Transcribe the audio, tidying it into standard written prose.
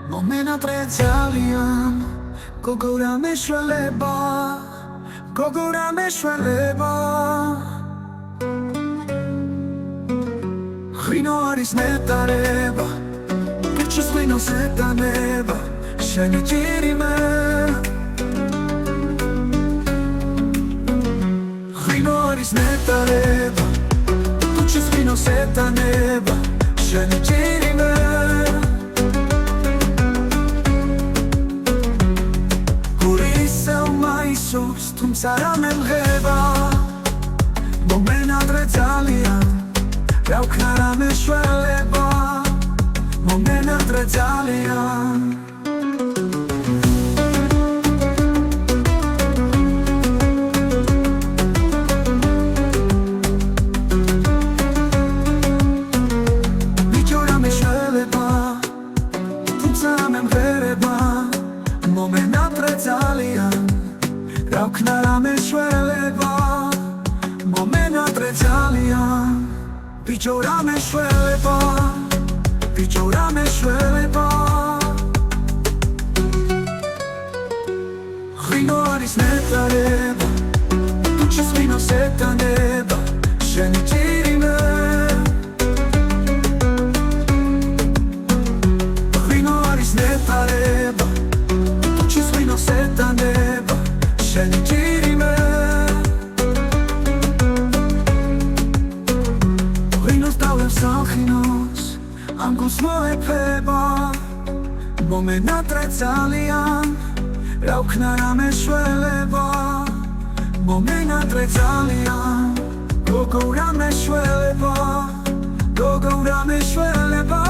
Momena trezaliam, gogora meshweleba, gogora meshweleba. Hrino aris netareba, pichus lino setaneba, shani jirime. Hrino aris netareba, pichus lino setaneba, shani jirime. Tумცა მემღება მომენადრე ძალიან რა ვქნა რა მეშველება მომენადრე ძალიან ბიჭო რა მეშველება თუმცა მემღერება მომენადრე ძალიან რა ვქნა რა მეშველება მომენადრე ძალიან ბიჭო რა მეშველება ბიჭო რა მეშველება ღვინო არის ნეტარება თუჩის ღვინო სეტანება შენი ჭირიმე ღვინო არის ნეტარება თუჩის ღვინო სეტანება შენი ჭირიმე ღვინოს დავებს სახინოს ამ გულს მოეფება მომენადრე ძალიან რა ვქნა რა მეშველება მომენადრე ძალიან გოგო რა მეშველება გოგო რა მეშველება